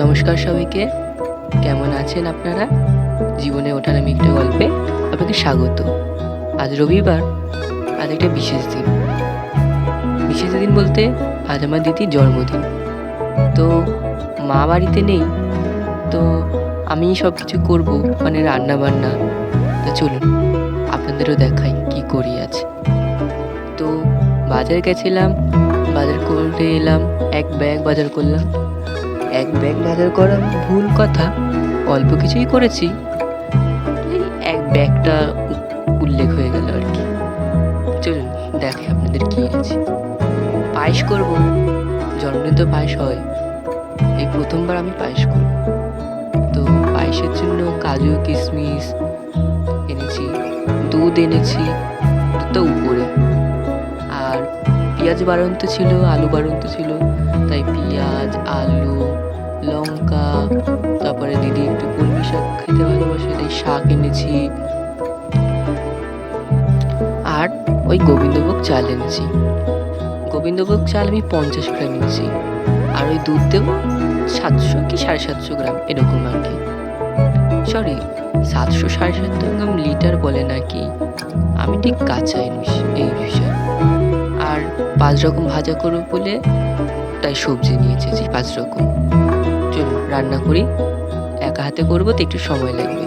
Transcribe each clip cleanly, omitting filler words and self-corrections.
নমস্কার সবাইকে, কেমন আছেন আপনারা? জীবনে ওঠার আমি একটা গল্পে আপনাকে স্বাগত। আজ রবিবার, আজ একটা বিশেষ দিন বলতে আজ আমার দিদির জন্মদিন। তো মা বাড়িতে নেই, তো আমি সব কিছু করবো, মানে রান্না বান্না। তো চলুন আপনাদেরও দেখাই কি করি আজ। তো বাজার গেছিলাম, বাজার করে এলাম, এক ব্যাগ বাজার করলাম। এক ব্যাগ বাজার করা ভুল কথা, অল্প কিছুই করেছি, এই এক ব্যাগটা উল্লেখ হয়ে গেল আর কি। চলুন দেখে আপনাদের কি আছে। পায়েস করব, জন্মদিন তো পায়েস হয়, এই প্রথমবার আমি পায়েস করব। তো পায়েসের জন্য কাজু কিশমিশ এনেছি, দুধ এনেছি, দুধটা উপরে, আর পেঁয়াজ বাড়ন্ত ছিল, আলু বাড়ন্ত ছিল, তাই পেঁয়াজ, আলু, লঙ্কা, তারপরে দিদি একটু কলমি শাক খেতে ভালোবাসে তাই শাক এনেছি, আর ওই গোবিন্দভোগ চাল এনেছি। গোবিন্দভোগ চাল আমি 50 গ্রাম এনেছি, আর ওই দুধ দেবো 700 কি 750 গ্রাম এরকম আর কি। সরি, 700 750 গ্রাম লিটার বলে নাকি, আমি ঠিক কাঁচা এই বিষয়ে। আর 5 রকম ভাজা করবো বলে তাই সবজি নিয়েছি 5 রকম। চলুন রান্না করি, একা হাতে করবো তো একটু সময় লাগবে।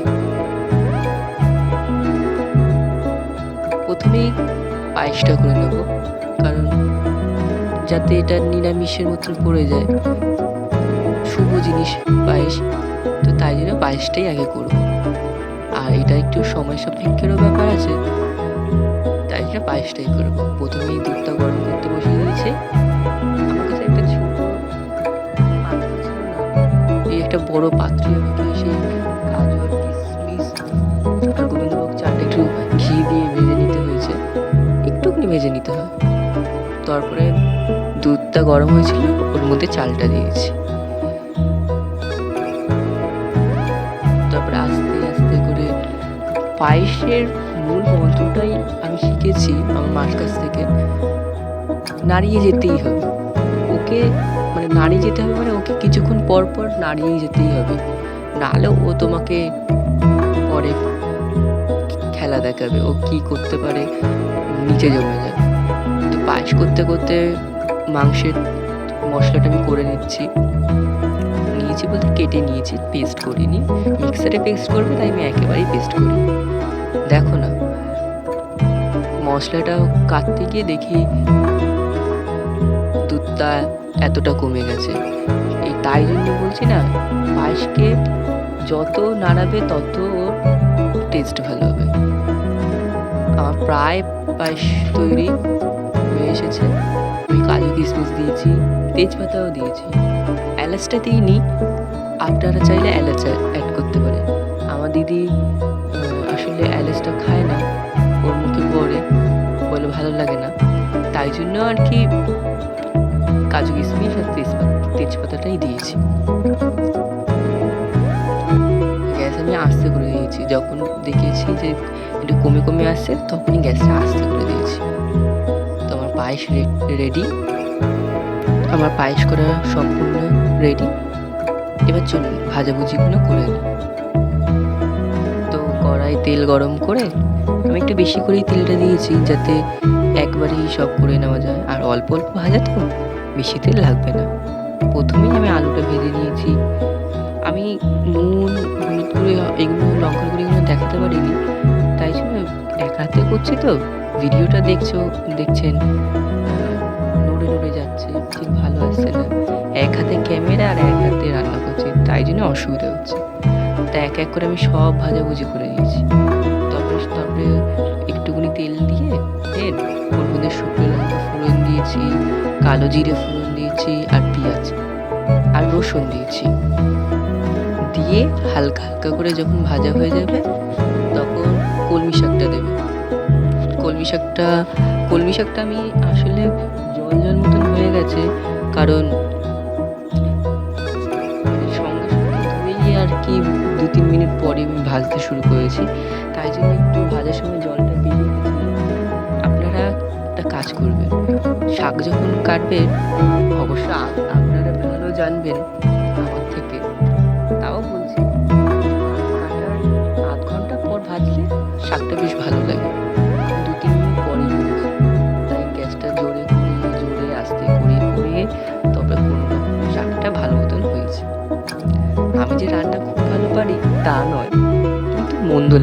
প্রথমেই পায়েসটা করে নেব, কারণ যাতে এটা নিরামিষের মতন পড়ে যায়, শুভ জিনিস পায়েস, তো তাই জন্য পায়েসটাই আগে করব। আর এটা একটু সময় সাপেক্ষেরও ব্যাপার আছে, তাই জন্য পায়েসটাই করবো। প্রথমেই দুধটা গরম করতে বসিয়ে দিয়েছে। আমার কাছে একটা ছোট পাত্র ছিল না, এই একটা বড় পাত্রে আমাকে সেই কাজু আর কিশমিশ আর গোবিন্দভোগ চালটা একটু ঘি দিয়ে ভেজে নিতে হয়েছে, একটুখানি ভেজে নিতে হয়। তারপরে দুধটা গরম হয়েছিল, ওর মধ্যে চালটা দিয়েছি। তারপরে আস্তে আস্তে করে পায়েসের মূল মন্ত্রটাই আমি শিখেছি আমার মার কাছ থেকে, নাড়িয়ে যেতেই হবে ওকে, মানে নাড়িয়ে যেতে হবে, মানে ওকে কিছুক্ষণ পর পর নাড়িয়ে যেতেই হবে, নাহলে ও তোমাকে পরে খেলা দেখাবে, ও কি করতে পারে, নিচে জমে যাবে। তো পায়েস করতে করতে মাংসের মশলাটা আমি করে নিচ্ছি, বলতে কেটে নিয়েছি, পেস্ট করিনি, মিক্সারে পেস্ট করবে তাই আমি একেবারেই পেস্ট করি। দেখো না, মশলাটা কাটতে গিয়ে দেখি দুধটা এতটা কমে গেছে। এই তাই জন্য বলছি না, পায়েসকে যত নাড়াবে তত ওর টেস্ট ভালো হবে। আমার প্রায় পায়েস তৈরি হয়ে এসেছে। আমি কাজু কিশমিশ দিয়েছি, তেজপাতাও দিয়েছি, এলাচটা দিইনি, আপনারা চাইলে এলাচ অ্যাড করতে পারেন। আমার দিদি আসলে এলাচটা খায় না, ওর মুখে পড়ে, বলে ভালো লাগে না, তাই জন্য আর কি কাজু কিশমিশ আর তেজপাতাটাই দিয়েছি। গ্যাস আমি আস্তে করে দিয়েছি, যখন দেখেছি যে একটু কমে কমে আসছে তখনই গ্যাসটা আস্তে করে দিয়েছি। তো আমার পায়েস রেডি, আমার পায়েস করা সম্পূর্ণ রেডি। এবার চলুন ভাজাভুজিগুলো করে নিই। তো কড়াই তেল গরম করে আমি একটু বেশি করেই তেলটা দিয়েছি, যাতে একবারেই সব করে নেওয়া যায়, আর অল্প অল্প ভাজা তো বেশি তেল লাগবে না। প্রথমেই আমি আলুটা ভেজে নিয়েছি। আমি নুন, হলুদ গুঁড়ো, এগুলো লঙ্কার গুঁড়ো এগুলো দেখাতে পারিনি, তাই জন্য এক হাতে করছি। তো ভিডিওটা দেখছেন নড়ে নড়ে যাচ্ছে, ঠিক ভালো আসছে না, এক হাতে ক্যামেরা আর এক হাতে রান্না করছি, তাই জন্য অসুবিধা হচ্ছে। তা এক এক করে আমি সব ভাজাভুজি করে নিয়েছি। তারপরে একটুখানি তেল দিয়ে ওর মধ্যে শুকনো লঙ্কা ফোড়ন দিয়েছি, কালো জিরে ফোড়ন দিয়েছি, আর পেঁয়াজ আর রসুন দিয়েছি। দিয়ে হালকা হালকা করে যখন ভাজা হয়ে যাবে তখন কলমি শাকটা দেবে। কলমি শাকটা আমি আসলে জল জল মতন হয়ে গেছে, কারণ সঙ্গে সঙ্গে ধুয়ে আর কি 2-3 মিনিট পরে আমি ভাজতে শুরু করেছি, তাই জন্য একটু ভাজার সময় জলটা বেরিয়ে গেছিল। আপনারা একটা কাজ করবেন, শাক যখন কাটবেন, অবশ্য আপনারা ভালো জানবেন আমার থেকে,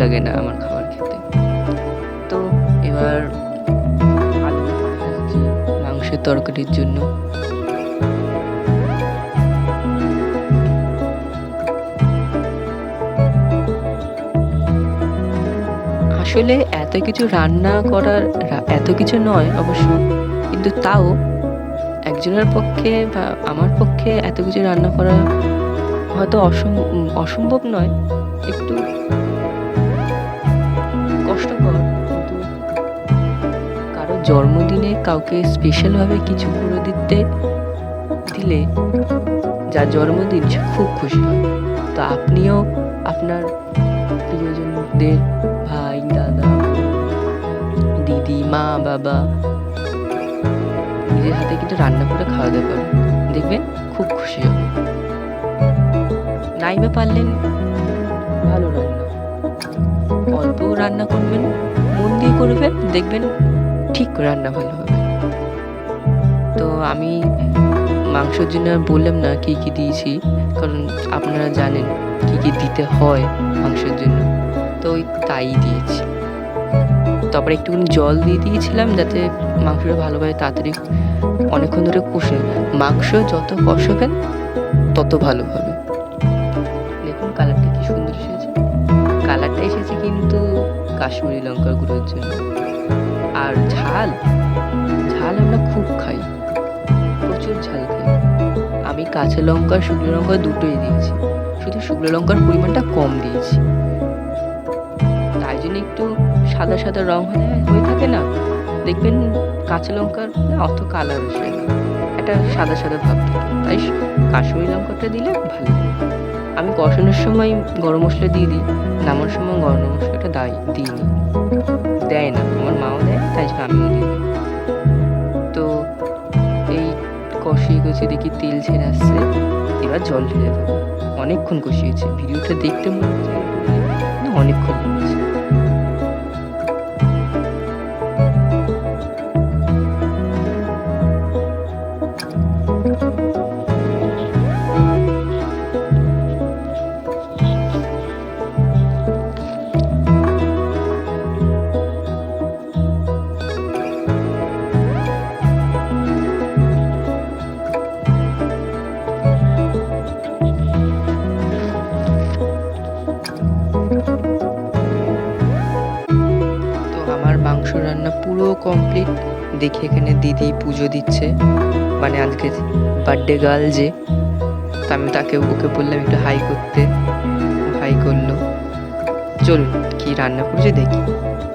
লাগে না আমার খাবার খেতে। তো এবার আলু ভাজছি মাংসের তরকারির জন্য। আসলে এত কিছু রান্না করার এত কিছু নয় অবশ্য, কিন্তু তাও একজনের পক্ষে বা আমার পক্ষে এত কিছু রান্না করা হয়তো অসম্ভব নয়, একটু কষ্টকর। কিন্তু কারো জন্মদিনে কাউকে স্পেশালভাবে কিছু করে দিলে যার জন্মদিন সে খুব খুশি হয়। তো আপনিও আপনার প্রিয়জনদের, ভাই, দাদা, দিদি, মা, বাবা নিজের হাতে কিন্তু রান্না করে খাওয়াতে পারেন, দেখবেন খুব খুশি হবে। নাইবা পারলেন ভালো রান্না, অল্প রান্না করবেন, মন দিয়ে করবেন, দেখবেন ঠিক রান্না ভালো হবে। তো আমি মাংসের জন্য আর বললাম না কি কি দিয়েছি, কারণ আপনারা জানেন কি কি দিতে হয় মাংসের জন্য, তো ওই তাই দিয়েছি। তারপরে একটুখানি জল দিয়ে দিয়েছিলাম যাতে মাংসটা ভালোভাবে তাড়াতাড়ি অনেকক্ষণ ধরে কষে, মাংস যত কষাবেন তত ভালো হবে। দেখুন কালারটা কি সুন্দর এসেছে। কালারটা এসেছে কিন্তু কাশ্মীরি লঙ্কার গুঁড়োর জন্য। আর ঝাল আমরা খুব খাই, প্রচুর ঝাল খাই। আমি কাঁচা লঙ্কা শুকনো লঙ্কা দুটোই দিয়েছি, শুধু শুকনো লঙ্কার পরিমাণটা কম দিয়েছি। তাই জন্য একটু সাদা সাদা রং হয়ে থাকে না, দেখবেন কাঁচা লঙ্কার অত কালার আসে না, একটা সাদা সাদা ভাব থাকে। তাই কাশ্মীরি লঙ্কাটা দিলে ভালো লাগে। আমি কষানোর সময় গরম মশলা দিয়ে দিই, নামার সময় গরম মশলাটা দিইনি, দেয় না, আমার মাও দেয়, তাই জন্য আমিও দিই। তো এই কষিয়ে দেখি তেল ছেড়ে আসছে, এবার জল ঢেলে দেবো। অনেকক্ষণ কষিয়েছি, ভিডিওটা দেখতে মনে হচ্ছে অনেকক্ষণ লেগেছে। মাংস রান্না পুরো কমপ্লিট। দেখি এখানে দিদি পুজো দিচ্ছে, মানে আজকে বার্থডে গার্ল যে, আমি ওকে বললাম একটু হাই করতে, হাই করলো। চলুন কি রান্না করেছে দেখি।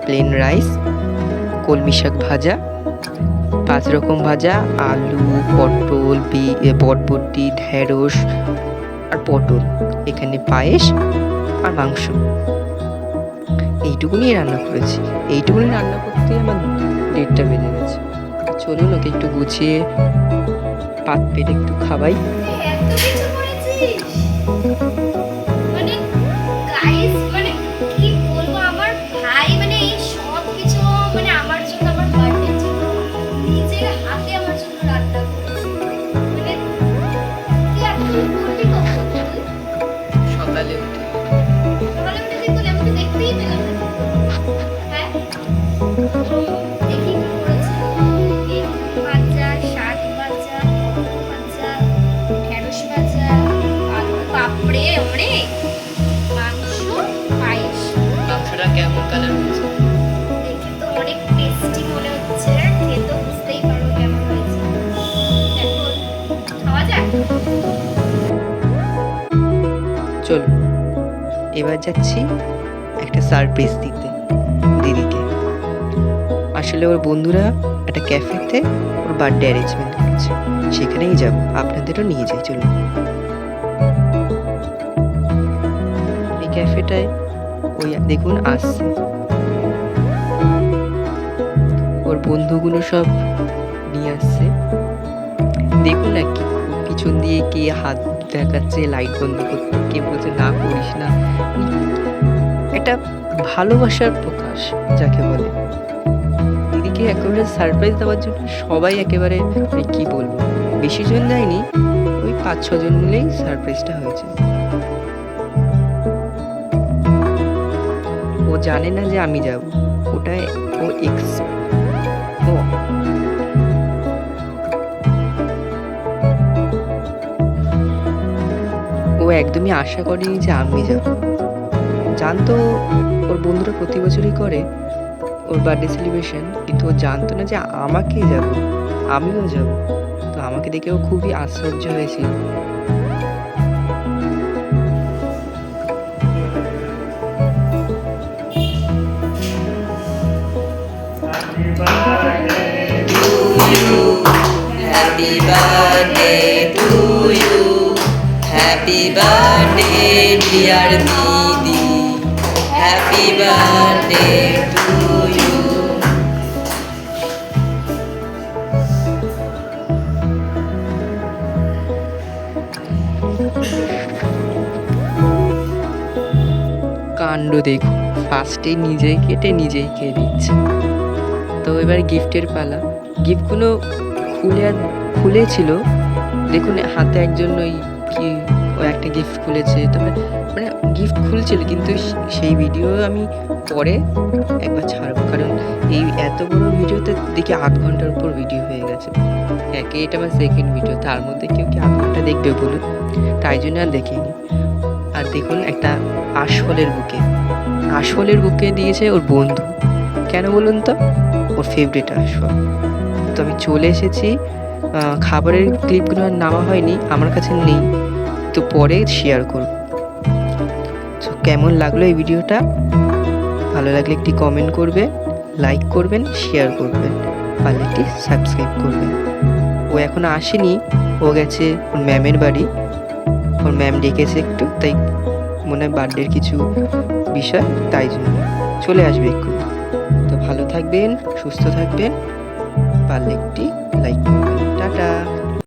প্লেন রাইস, কলমি শাক ভাজা, 5 রকম ভাজা, আলু, পটল, বরবটি, ঢেঁড়স আর পটল, এখানে পায়েস আর মাংস। এইটুকুনি রান্না করেছি। এইটুকুনি রান্না করতে আমার 1:30টা বেজে গেছে। চলুন ওকে একটু গুছিয়ে পাত পেটে একটু খাওয়াই। সকালে উঠে মাংসটা কেমন কালার হয়েছে দেখে তো অনেক টেস্টি মনে হচ্ছে, খেয়ে তো বুঝতেই পারো কেমন হয়েছে। এখন খাওয়া যাক। চলুন এবার যাচ্ছি একটা সারপ্রাইজ দিতে দিদিকে। আসলে ওর বন্ধুরা একটা ক্যাফেতে ওর বার্থডে অ্যারেঞ্জমেন্ট করছে, সেখানেই যাব, আপনাদেরও নিয়ে যাই। চলুন। এই ক্যাফেটায় ওই দেখুন আসছে, ওর বন্ধুগুলো সব নিয়ে আসছে। দেখুন না কি পিছন দিয়ে কে হাত দেখাচ্ছে লাইট বন্ধ করতে, কে বলছে না করিস না। এটা ভালোবাসার প্রকাশ যাকে বলে। দিদিকে একেবারে সারপ্রাইজ দেওয়ার জন্য সবাই একেবারে কি বলবো, বেশি জন দেয়নি, ওই 5-6 জন মিলেই সারপ্রাইজটা হয়েছে। জানে না যে আমি যাব, ওটাই ও ও ও একদমই আশা করেনি যে আমি যাব। জানতো ওর বন্ধুরা প্রতি বছরই করে ওর বার্থডে সেলিব্রেশন, কিন্তু ও জানতো না যে আমাকেই যাব, আমিও যাব। তো আমাকে দেখে ও খুবই আশ্চর্য হয়েছিল। Happy birthday to you, happy birthday dear Didi, happy birthday to you. কাণ্ড দেখো, ফার্স্টে নিজেই কেটে নিজেই খেয়ে দিচ্ছে। তো এবার গিফটের পালা। গিফটগুলো খুলেছিল, দেখুন হাতে একজন ওই কি ও একটা গিফট খুলেছে, তবে মানে গিফট খুলছিল, কিন্তু সেই ভিডিও আমি পরে একবার ছাড়বো, কারণ এই এত বড় ভিডিওতে দেখি 8 ঘন্টার উপর ভিডিও হয়ে গেছে। এটা আমার সেকেন্ড ভিডিও, তার মধ্যে কেউ কি 8 ঘন্টা দেখবে বলুন? তাই জন্য আর দেখিনি। আর দেখুন একটা আশফলের বুকে দিয়েছে ওর বন্ধু। কেন বলুন তো? ওর ফেভারিট আশফল। তো আমি চলে এসেছি, খাবারের ক্লিপগুলো আর নেওয়া হয়নি, আমার কাছে নেই, তো পরে শেয়ার করব। তো কেমন লাগলো এই ভিডিওটা? ভালো লাগলে একটি কমেন্ট করবেন, লাইক করবেন, শেয়ার করবেন, পারলে একটি সাবস্ক্রাইব করবেন। ও এখন আসেনি, ও গেছে ওর ম্যামের বাড়ি, ওর ম্যাম ডেকেছে একটু, তাই মনে হয় বার্থডের কিছু বিষয়, তাই জন্য চলে আসবে এক্ষুনি। তো ভালো থাকবেন, সুস্থ থাকবেন, পারলে একটি লাইক করবেন। টাটা।